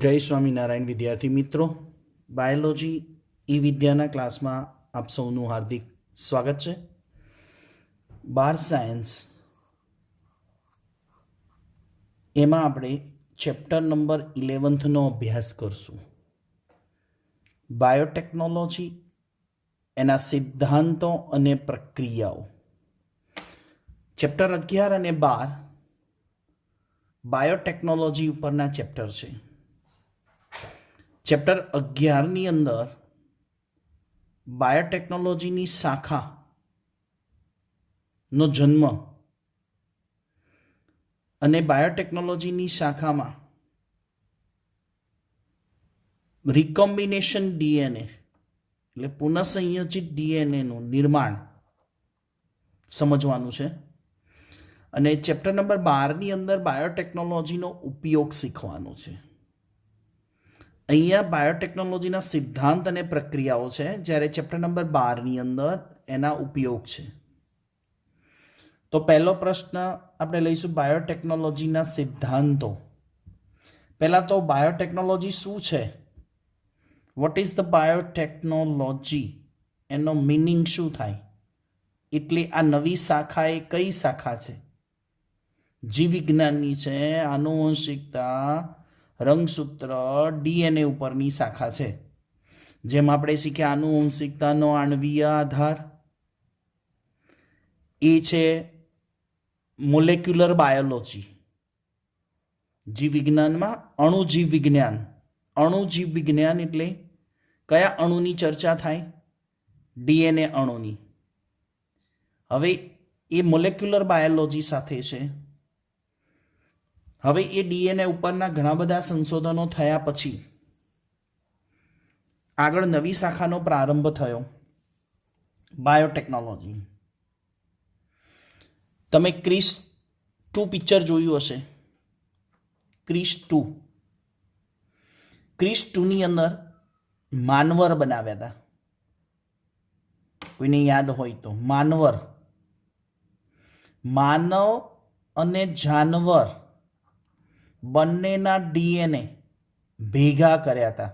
જય સ્વામિનારાયણ વિદ્યાર્થી મિત્રો, બાયોલોજી ઈ વિદ્યાના ક્લાસમાં આપ સૌનું હાર્દિક સ્વાગત છે. બાર સાયન્સ એમાં આપણે ચેપ્ટર નંબર 11નો અભ્યાસ કરશું. બાયોટેકનોલોજી, એના સિદ્ધાંતો અને પ્રક્રિયાઓ. ચેપ્ટર 11 અને 12 બાયોટેકનોલોજી ઉપરના ચેપ્ટર છે. ચેપ્ટર 11ની અંદર બાયોટેકનોલોજીની શાખાનો જન્મ અને બાયોટેકનોલોજીની શાખામાં રિકોમ્બિનેશન ડીએનએ એટલે પુનઃસંયોજિત ડીએનએનું નિર્માણ સમજવાનું છે. અને ચેપ્ટર નંબર 12ની અંદર બાયોટેકનોલોજીનો ઉપયોગ શીખવાનો છે. અહીંયા બાયોટેકનોલોજીના સિદ્ધાંત અને પ્રક્રિયાઓ છે, જ્યારે ચેપ્ટર નંબર 12ની અંદર એના ઉપયોગ છે. તો પહેલો પ્રશ્ન આપણે લઈશું બાયોટેકનોલોજીના સિદ્ધાંતો. પહેલાં તો બાયોટેકનોલોજી શું છે? What is the biotechnology? એનો મિનિંગ શું થાય? એટલે આ નવી શાખા એ કઈ શાખા છે? જીવવિજ્ઞાનની છે, આનુવંશિકતા, રંગસૂત્ર, ડીએનએ ઉપરની શાખા છે. જેમ આપણે શીખ્યા આનુવંશિકતાનો આણ્વીય આધાર એ છે મોલેક્યુલર બાયોલોજી. જીવવિજ્ઞાનમાં અણુજીવ વિજ્ઞાન. અણુજીવ વિજ્ઞાન એટલે કયા અણુની ચર્ચા થાય? ડીએનએ અણુની. હવે એ મોલેક્યુલર બાયોલોજી સાથે છે. હવે એ ડીએનએ ઉપરના ઘણા બધા સંશોધનો થયા પછી આગળ નવી શાખાનો પ્રારંભ થયો, બાયોટેકનોલોજી. તમે ક્રિસ 2 પિક્ચર જોયું હશે. ક્રિસ 2. ક્રિસ 2ની અંદર માનવર બનાવ્યા હતા. કોઈને યાદ હોય તો માનવ અને જાનવર બંનેના ડીએનએ ભેગા કર્યા હતા.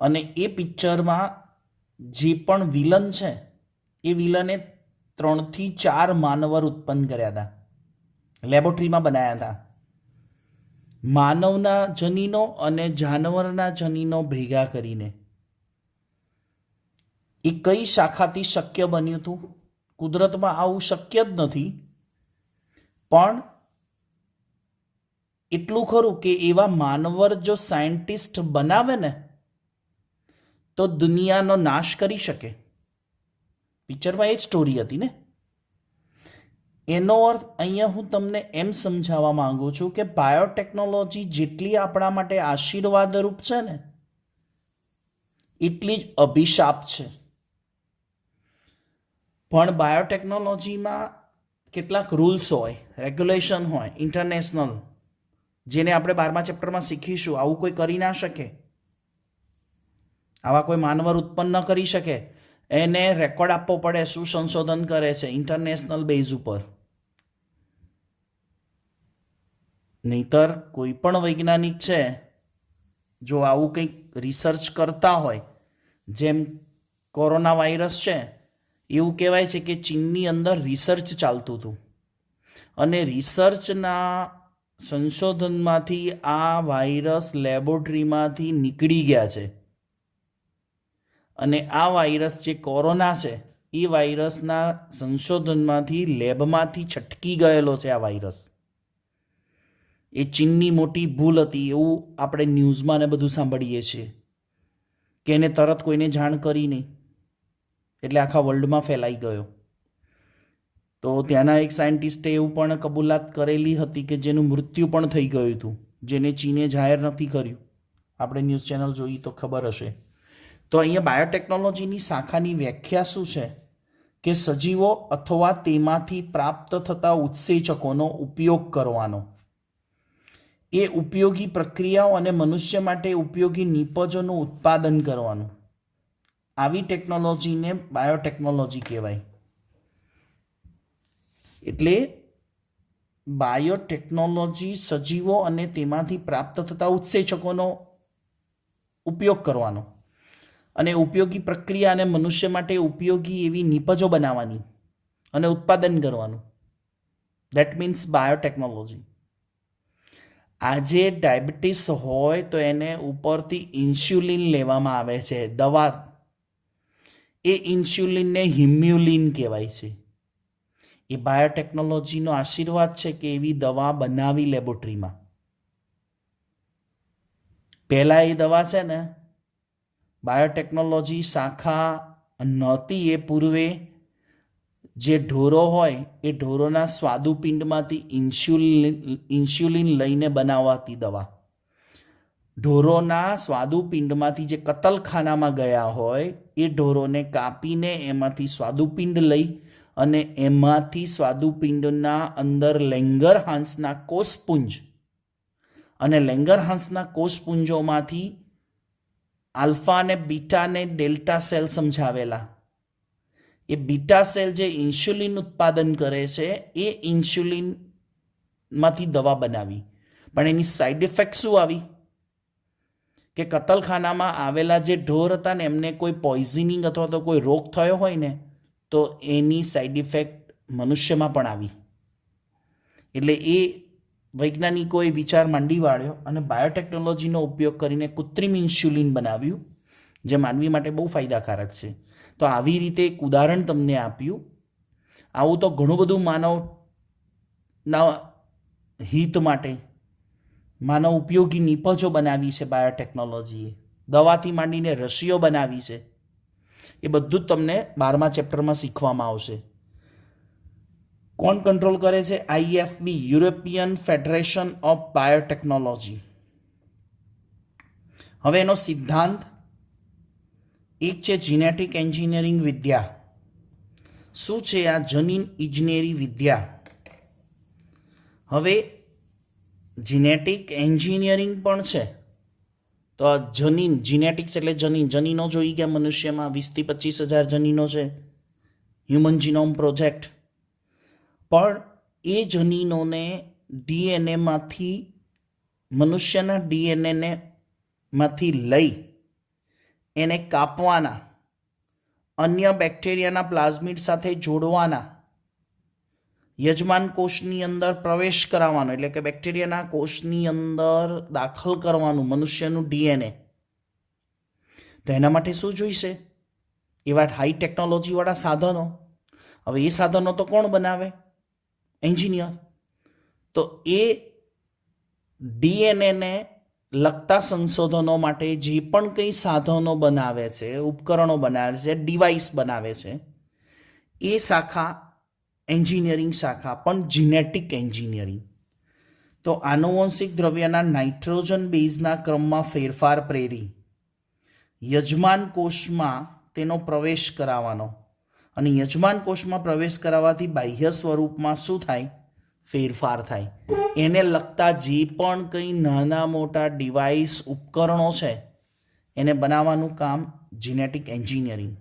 અને એ પિક્ચરમાં જે પણ વિલન છે એ વિલને 3 થી 4 માનવર ઉત્પન્ન કર્યા હતા, લેબોરેટરીમાં બનાવ્યા હતા. માનવના જનીનો અને જાનવરના જનીનો ભેગા કરીને. એ કઈ શાખાથી શક્ય બન્યું હતું? કુદરતમાં આવું શક્ય જ નથી, પણ એટલું ખરું કે એવા માનવર જો સાયન્ટિસ્ટ બનાવે ને તો દુનિયાનો નાશ કરી શકે. પિક્ચરમાં એ જ સ્ટોરી હતી ને. એનો અર્થ અહીંયા હું તમને એમ સમજાવવા માંગુ છું કે બાયોટેકનોલોજી જેટલી આપણા માટે આશીર્વાદરૂપ છે ને, એટલી જ અભિશાપ છે. પણ બાયોટેકનોલોજીમાં કેટલાક રૂલ્સ હોય, રેગ્યુલેશન હોય, ઇન્ટરનેશનલ, જેને આપણે 12મા ચેપ્ટરમાં શીખીશું. આવું કોઈ કરી ના શકે, આવા કોઈ માનવર ઉત્પન્ન ન કરી શકે. એને રેકોર્ડ આપવો પડે શું સંશોધન કરે છે ઇન્ટરનેશનલ બેઝ ઉપર. નહીતર કોઈ પણ વૈજ્ઞાનિક છે જો આવું કંઈક રિસર્ચ કરતા હોય, જેમ કોરોના વાયરસ છે, એવું કહેવાય છે કે ચીનની અંદર રિસર્ચ ચાલતું હતું અને રિસર્ચના સંશોધનમાંથી આ વાયરસ લેબોરેટરીમાંથી નીકળી ગયા છે. અને આ વાયરસ જે કોરોના છે એ વાયરસના સંશોધનમાંથી લેબમાંથી છટકી ગયેલો છે. આ વાયરસ એ ચીનની મોટી ભૂલ હતી એવું આપણે ન્યૂઝમાં ને બધું સાંભળીએ છીએ કે એને તરત કોઈને જાણ કરી નહીં, એટલે આખા વર્લ્ડમાં ફેલાઈ ગયો. તો ત્યાંના એક સાયન્ટિસ્ટે એવું પણ કબૂલાત કરેલી હતી કે જેનું મૃત્યુ પણ થઈ ગયું હતું, જેને ચીને જાહેર નથી કર્યું. આપણે ન્યૂઝ ચેનલ જોઈ તો ખબર હશે. તો અહીંયા બાયોટેકનોલોજીની શાખાની વ્યાખ્યા શું છે કે સજીવો અથવા તેમાંથી પ્રાપ્ત થતા ઉત્સેચકોનો ઉપયોગ કરવાનો, એ ઉપયોગી પ્રક્રિયાઓ અને મનુષ્ય માટે ઉપયોગી નિપજોનું ઉત્પાદન કરવાનું. આવી ટેકનોલોજીને બાયોટેકનોલોજી કહેવાય. એટલે બાયોટેકનોલોજી સજીવો અને તેમાંથી પ્રાપ્ત થતા ઉત્સેચકોનો ઉપયોગ કરવાનો અને ઉપયોગી પ્રક્રિયા અને મનુષ્ય માટે ઉપયોગી એવી નિપજો બનાવવાની અને ઉત્પાદન કરવાનું. That means biotechnology. આજે ડાયાબિટીસ હોય તો એને ઉપરથી ઇન્સ્યુલિન લેવામાં આવે છે, દવા. એ ઇન્સ્યુલિનને હિમ્યુલિન કહેવાય છે. એ બાયોટેકનોલોજીનો આશીર્વાદ છે કે એવી દવા બનાવી લેબોરેટરીમાં. પહેલાં એ દવા છે ને બાયોટેકનોલોજી શાખા નહોતી એ પૂર્વે જે ઢોરો હોય એ ઢોરોના સ્વાદુપિંડમાંથી ઇન્સ્યુલિન લઈને બનાવાતી દવા. ઢોરોના સ્વાદુપિંડમાંથી જે કતલખાનામાં ગયા હોય એ ઢોરોને કાપીને એમાંથી સ્વાદુપિંડ લઈ અને એમાંથી સ્વાદુપિંડના અંદર લેંગરહાન્સના કોષપુંજ અને લેંગરહાન્સના કોષપુંજોમાંથી આલ્ફા ને બીટા ને ડેલ્ટા સેલ સમજાવેલા. એ બીટા સેલ જે ઇન્સ્યુલિન ઉત્પાદન કરે છે એ ઇન્સ્યુલિનમાંથી દવા બનાવી. પણ એની સાઈડ ઇફેક્ટ શું આવી કે કતલખાનામાં આવેલા જે ઢોર હતા ને એમને કોઈ પોઈઝનિંગ અથવા તો કોઈ રોગ થયો હોય ને તો એની સાઈડ ઇફેક્ટ મનુષ્યમાં પણ આવી. એટલે એ વૈજ્ઞાનિકોએ વિચાર માંડી વાળ્યો અને બાયોટેકનોલોજીનો ઉપયોગ કરીને કૃત્રિમ ઇન્સ્યુલિન બનાવ્યું જે માનવી માટે બહુ ફાયદાકારક છે. તો આવી રીતે એક ઉદાહરણ તમને આપ્યું. આવું તો ઘણું બધું માનવના હિત માટે માનવ ઉપયોગી નિપજો બનાવી છે બાયોટેકનોલોજીએ. દવાથી માંડીને રસીઓ બનાવી છે. એ બધું જ તમને 12મા ચેપ્ટરમાં શીખવામાં આવશે. કોણ કંટ્રોલ કરે છે? IFB, European federation of biotechnology. હવે એનો સિદ્ધાંત એક છે જીનેટિક એન્જિનિયરિંગ વિદ્યા. શું છે આ જનીન ઇજનેરી વિદ્યા? હવે જીનેટિક એન્જિનિયરિંગ પણ છે. તો આ જનીન, જીનેટિક્સ એટલે જનીનો જોઈ ગયા મનુષ્યમાં 20,000 થી 25,000 જનીનો છે. Human genome project. પણ એ જનીનોને ડીએનએમાંથી મનુષ્યના ડીએનએને માંથી લઈ એને કાપવાના, અન્ય બેક્ટેરિયાના પ્લાઝમિડ સાથે જોડવાના, યજમાન કોષની અંદર પ્રવેશ કરાવવાનો એટલે કે બેક્ટેરિયાના કોષની અંદર દાખલ કરવાનું મનુષ્યનું ડીએનએ. તો એના માટે શું જોઈશે? એવા હાઈ ટેકનોલોજીવાળા સાધનો. હવે એ સાધનો તો કોણ બનાવે? એન્જિનિયર. તો એ ડીએનએને લગતા સંશોધનો માટે જે પણ કંઈ સાધનો બનાવે છે, ઉપકરણો બનાવે છે, ડિવાઇસ બનાવે છે, એ શાખા એન્જિનિયરિંગ શાખા પણ જીનેટિક એન્જિનિયરિંગ. તો આનુવંશિક દ્રવ્યના નાઇટ્રોજન બેઝના ક્રમમાં ફેરફાર પ્રેરી યજમાન કોષમાં તેનો પ્રવેશ કરાવવાનો અને યજમાન કોષમાં પ્રવેશ કરાવવાથી બાહ્ય સ્વરૂપમાં શું થાય? ફેરફાર થાય. એને લગતા જે પણ કંઈ નાના મોટા ડિવાઇસ ઉપકરણો છે એને બનાવવાનું કામ જીનેટિક એન્જિનિયરિંગ,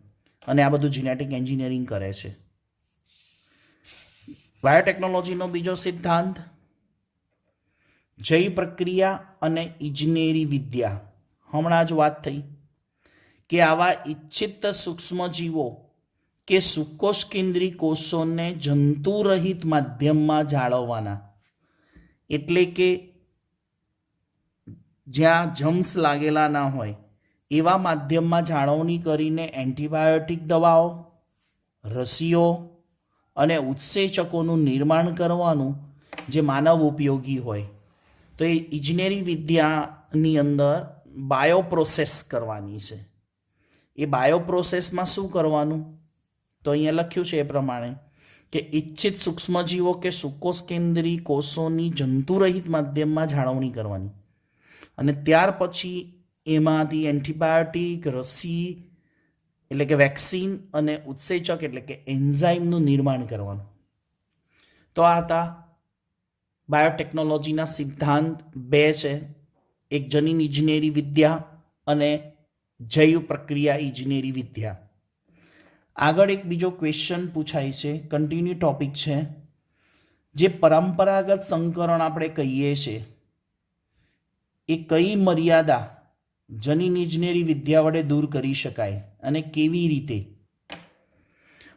અને આ બધું જીનેટિક એન્જિનિયરિંગ કરે છે. બાયોટેકનોલોજીનો બીજો સિદ્ધાંત જૈવ પ્રક્રિયા અને ઇજનેરી વિદ્યા. હમણાં જ વાત થઈ કે આવા ઇચ્છિત સૂક્ષ્મજીવો કે સુકોષ કેન્દ્રી કોષોને જંતુરહિત માધ્યમમાં જાળવવાના, એટલે કે જ્યાં જમ્સ લાગેલા ના હોય એવા માધ્યમમાં જાળવણી કરીને એન્ટીબાયોટિક દવાઓ, રસીઓ અને ઉત્સેચકોનું નિર્માણ કરવાનું જે માનવ ઉપયોગી હોય. તો એ ઇજનેરી વિદ્યાની અંદર બાયોપ્રોસેસ કરવાની છે. એ બાયોપ્રોસેસમાં શું કરવાનું? તો અહીંયા લખ્યું છે એ પ્રમાણે કે ઇચ્છિત સૂક્ષ્મજીવો કે સુકોષ કેન્દ્રી કોષોની જંતુરહિત માધ્યમમાં જાળવણી કરવાની અને ત્યાર પછી એમાંથી એન્ટીબાયોટિક, રસી એટલે કે વેક્સિન અને ઉત્સેચક એટલે કે એન્ઝાઇમનું નિર્માણ કરવાનું. તો આ હતા બાયોટેકનોલોજીના સિદ્ધાંત 2 છે. એક જનીન ઇજનેરી વિદ્યા અને જૈવ પ્રક્રિયા ઇજનેરી વિદ્યા. આગળ એક બીજો ક્વેશ્ચન પૂછાય છે, કન્ટિન્યુ ટોપિક છે. જે પરંપરાગત સંકરણ આપણે કહીએ છીએ એ કઈ મર્યાદા જનીન ઇજનેરી વિદ્યા વડે દૂર કરી શકાય અને કેવી રીતે?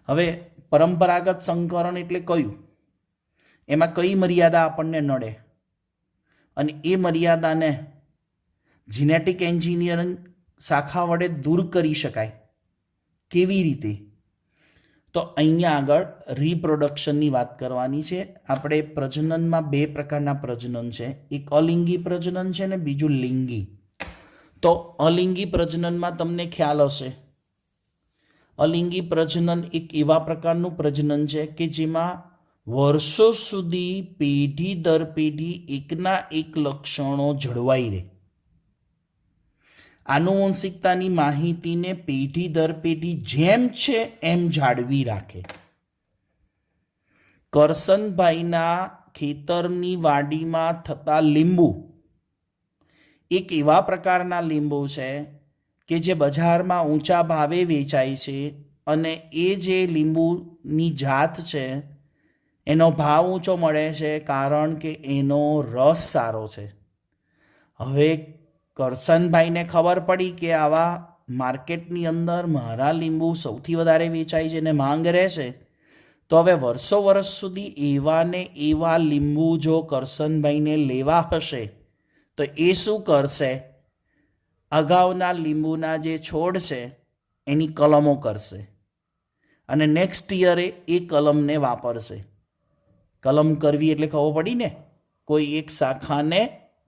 હવે પરંપરાગત સંકરણ એટલે કયું? એમાં કઈ મર્યાદા આપણને નડે અને એ મર્યાદાને જીનેટિક એન્જિનિયરિંગ શાખા વડે દૂર કરી શકાય કેવી રીતે? તો અહીંયા આગળ રિપ્રોડક્શનની વાત કરવાની છે. આપણે પ્રજનનમાં બે પ્રકારના પ્રજનન છે, એક અલિંગી પ્રજનન છે ને બીજું લિંગી. તો અલિંગી પ્રજનનમાં તમને ખ્યાલ હશે, અલિંગી પ્રજનન એક એવા પ્રકારનું પ્રજનન છે કે જેમાં વર્ષો સુધી પેઢી દર પેઢી એકના એક લક્ષણો જળવાઈ રહે. આનુવંશિકતાની માહિતીને પેઢી દર પેઢી જેમ છે એમ જાળવી રાખે. કરસનભાઈના ખેતરની વાડીમાં થતા લીંબુ એક એવા પ્રકારના લીંબુ છે કે જે બજારમાં ઊંચા ભાવે વેચાય છે અને એ જે લીંબુની જાત છે એનો ભાવ ઊંચો મળે છે કારણ કે એનો રસ સારો છે. હવે કરસનભાઈને ખબર પડી કે આવા માર્કેટની અંદર મારા લીંબુ સૌથી વધારે વેચાય છે અને માંગ રહેશે, તો હવે વર્ષો વર્ષ સુધી એવા ને એવા લીંબુ જો કરસનભાઈને લેવા હશે તો એ શું કરશે? અગાઉના લીંબુના જે છોડ છે એની કલમો કરશે અને નેક્સ્ટ યરે એ કલમને વાપરશે. કલમ કરવી એટલે ખબર પડી ને, કોઈ એક શાખાને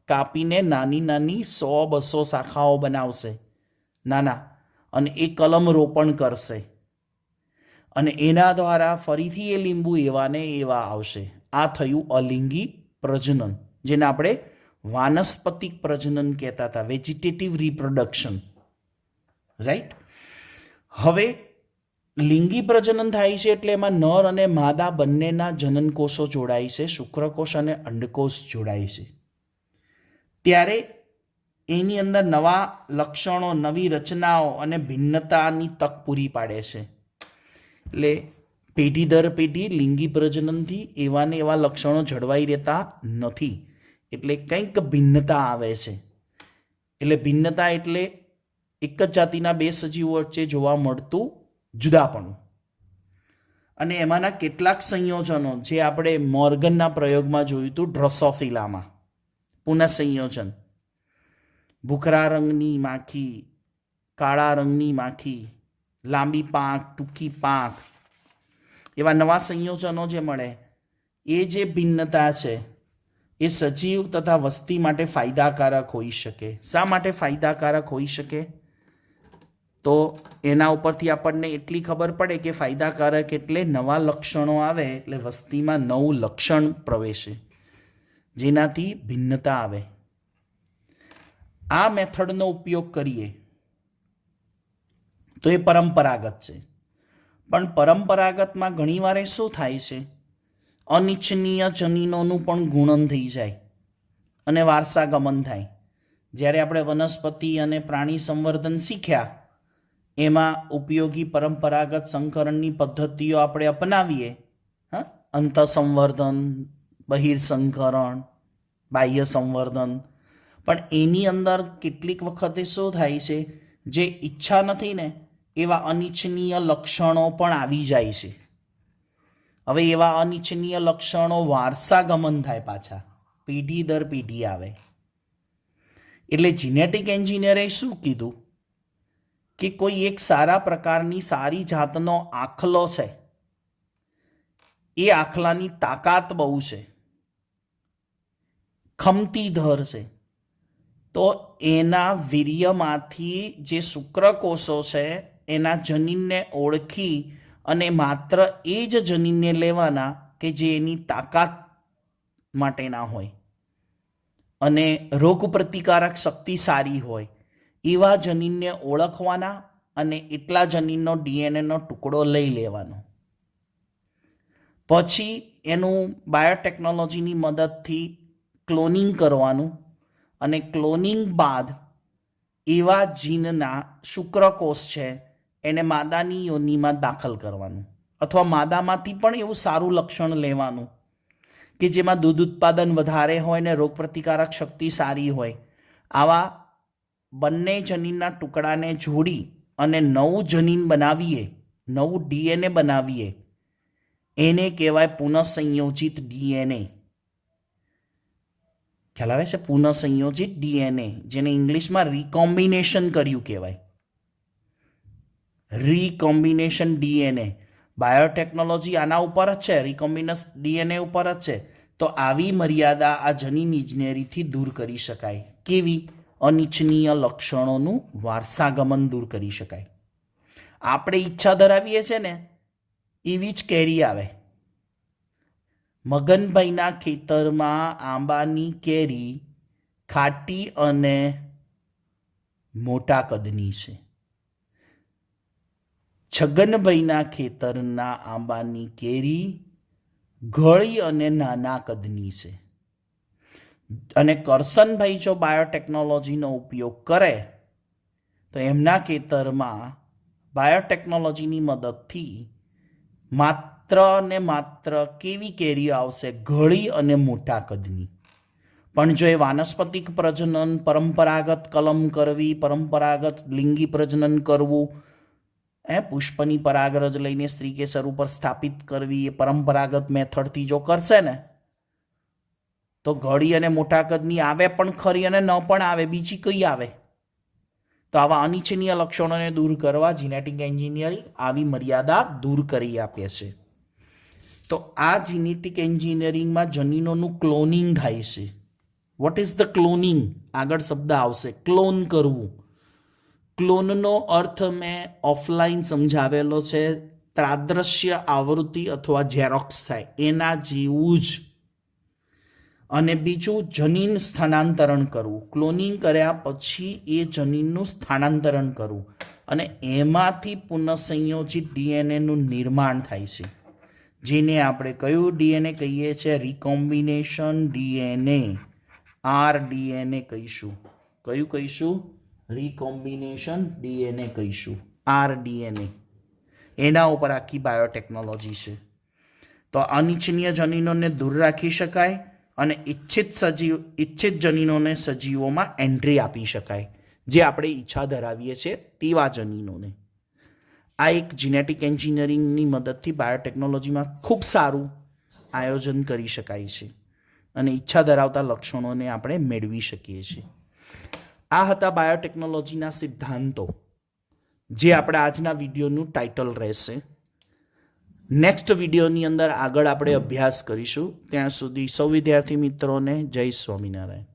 કાપીને નાની નાની 100-200 શાખાઓ બનાવશે નાના, અને એ કલમ રોપણ કરશે અને એના દ્વારા ફરીથી એ લીંબુ એવા ને એવા આવશે. આ થયું અલિંગી પ્રજનન, જેને આપણે વાનસ્પતિક પ્રજનન કહેતા હતા, વેજીટેટિવ રિપ્રોડક્શન, રાઈટ. હવે લિંગી પ્રજનન થાય છે એટલે એમાં નર અને માદા બંનેના જનનકોષો જોડાય છે, શુક્રકોષ અને અંડકોષ જોડાય છે. ત્યારે એની અંદર નવા લક્ષણો, નવી રચનાઓ અને ભિન્નતાની તક પૂરી પાડે છે. એટલે પેઢી દર પેઢી લિંગી પ્રજનનથી એવા ને એવા લક્ષણો જળવાઈ રહેતા નથી, એટલે કંઈક ભિન્નતા આવે છે. એટલે ભિન્નતા એટલે એક જ જાતિના બે સજીવો વચ્ચે જોવા મળતું જુદાપણું. અને એમાંના કેટલાક સંયોજનો જે આપણે મોર્ગનના પ્રયોગમાં જોયું હતું, ડ્રોસોફિલામાં પુનઃસંયોજન, ભૂખરા રંગની માખી, કાળા રંગની માખી, લાંબી પાંખ, ટૂંકી પાંખ, એવા નવા સંયોજનો જે મળે, એ જે ભિન્નતા છે એ સજીવ તથા વસ્તી માટે ફાયદાકારક હોઈ શકે. શા માટે ફાયદાકારક હોઈ શકે? તો એના ઉપરથી આપણને એટલી ખબર પડે કે ફાયદાકારક એટલે નવા લક્ષણો આવે એટલે વસ્તીમાં નવું લક્ષણ પ્રવેશે, જેનાથી ભિન્નતા આવે. આ મેથડનો ઉપયોગ કરીએ તો એ પરંપરાગત છે. પણ પરંપરાગતમાં ઘણીવાર શું થાય છે, અનિચ્છનીય જનીનોનું પણ ગુણન થઈ જાય અને વારસાગમન થાય. જ્યારે આપણે વનસ્પતિ અને પ્રાણી સંવર્ધન શીખ્યા, એમાં ઉપયોગી પરંપરાગત સંકરણની પદ્ધતિઓ આપણે અપનાવીએ, અંતઃસંવર્ધન, બહિર્સંકરણ, બાહ્ય સંવર્ધન, પણ એની અંદર કેટલીક વખતે શું થાય છે, જે ઈચ્છા નથી ને એવા અનિચ્છનીય લક્ષણો પણ આવી જાય છે. હવે એવા અનિચ્છનીય લક્ષણો વારસાગમન થાય, પાછા પેઢી દર પેઢી આવે. એટલે જીનેટિક એન્જિનિયરે શું કીધું કે કોઈ એક સારા પ્રકારની સારી જાતનો આખલો છે, એ આખલાની તાકાત બહુ છે, ખમતી દર છે, તો એના વીર્યમાંથી જે શુક્રકોષો છે એના જનીનને ઓળખી અને માત્ર એ જ જનીનને લેવાના કે જે એની તાકાત માટેના હોય અને રોગપ્રતિકારક શક્તિ સારી હોય, એવા જનીનને ઓળખવાના અને એટલા જનીનનો ડીએનએનો ટુકડો લઈ લેવાનો. પછી એનું બાયોટેકનોલોજીની મદદથી ક્લોનિંગ કરવાનું અને ક્લોનિંગ બાદ એવા જીનના શુક્રકોષ છે એને માદાની યોનિમાં દાખલ કરવાનું, અથવા માદામાંથી પણ એવું સારું લક્ષણ લેવાનું કે જેમાં દૂધ ઉત્પાદન વધારે હોય ને રોગપ્રતિકારક શક્તિ સારી હોય, આવા બંને જનીનના ટુકડાને જોડી અને નવું જનીન બનાવીએ, નવું ડીએનએ બનાવીએ, એને કહેવાય પુનઃસંયોજિત ડીએનએ. ખ્યાલ આવે છે? પુનઃસંયોજિત ડીએનએ, જેને ઇંગ્લિશમાં રિકોમ્બિનેશન કર્યું કહેવાય. રિકોમ્બિનેશન ડીએનએ. બાયોટેકનોલોજી આના ઉપર જ છે, રિકોમ્બિનસ ડીએનએ ઉપર જ છે. તો આવી મર્યાદા આ જનીન ઇજનેરીથી દૂર કરી શકાય. કેવી? અનિચ્છનીય લક્ષણોનું વારસાગમન દૂર કરી શકાય. આપણે ઈચ્છા ધરાવીએ છીએ ને એવી જ કેરી આવે. મગનભાઈના ખેતરમાં આંબાની કેરી ખાટી અને મોટા કદની છે. છગનભાઈના ખેતરના આંબાની કેરી ગળી અને નાના કદની છે. અને કરસનભાઈ જો બાયોટેકનોલોજીનો ઉપયોગ કરે તો એમના ખેતરમાં બાયોટેકનોલોજીની મદદથી માત્ર ને માત્ર કેવી કેરીઓ આવશે? ગળી અને મોટા કદની. પણ જો એ વાનસ્પતિક પ્રજનન, પરંપરાગત કલમ કરવી, પરંપરાગત લિંગી પ્રજનન કરવું, પુષ્પની પરાગરજ લઈને સ્ત્રીકેસર ઉપર સ્થાપિત કરવી, એ પરંપરાગત મેથડથી જો કરશે ને તો ગળી અને મોટા કદની આવે પણ ખરી અને ન પણ આવે, બીજી કઈ આવે. તો આવા અનિચ્છનીય લક્ષણોને દૂર કરવા જીનેટિક એન્જિનિયરિંગ આવી મર્યાદા દૂર કરી આપે છે. તો આ જીનેટિક એન્જિનિયરિંગમાં જનીનોનું ક્લોનિંગ થાય છે. What is the cloning? આગળ શબ્દ આવશે, ક્લોન કરવું. ક્લોનનો અર્થ મેં ઓફલાઈન સમજાવેલો છે, ત્રાદ્રશ્ય આવૃત્તિ અથવા ઝેરોક્સ થાય એના જેવું જ. અને બીજું જનીન સ્થાનાંતરણ કરવું. ક્લોનિંગ કર્યા પછી એ જનીનનું સ્થાનાંતરણ કરવું અને એમાંથી પુનઃસંયોજિત ડીએનએનું નિર્માણ થાય છે, જેને આપણે કયું ડીએનએ કહીએ છીએ? રિકોમ્બિનેશન ડીએનએ, આરડીએનએ કહીશું. કયું કહીશું? રિકોમ્બિનેશન ડીએનએ કહીશું, આરડીએનએ. એના ઉપર આખી બાયોટેકનોલોજી છે. તો અનિચ્છનીય જનીનોને દૂર રાખી શકાય અને ઇચ્છિત જનીનોને સજીવોમાં એન્ટ્રી આપી શકાય, જે આપણે ઈચ્છા ધરાવીએ છીએ તેવા જનીનોને. આ એક જીનેટિક એન્જિનિયરિંગની મદદથી બાયોટેકનોલોજીમાં ખૂબ સારું આયોજન કરી શકાય છે અને ઈચ્છા ધરાવતા લક્ષણોને આપણે મેળવી શકીએ છીએ. આ હતા બાયોટેકનોલોજીના સિદ્ધાંતો, જે આપણે આજના વિડીયોનું ટાઇટલ રહેશે. નેક્સ્ટ વિડીયોની અંદર આગળ આપણે અભ્યાસ કરીશું. ત્યાં સુધી સૌ વિદ્યાર્થી મિત્રોને જય સ્વામિનારાયણ.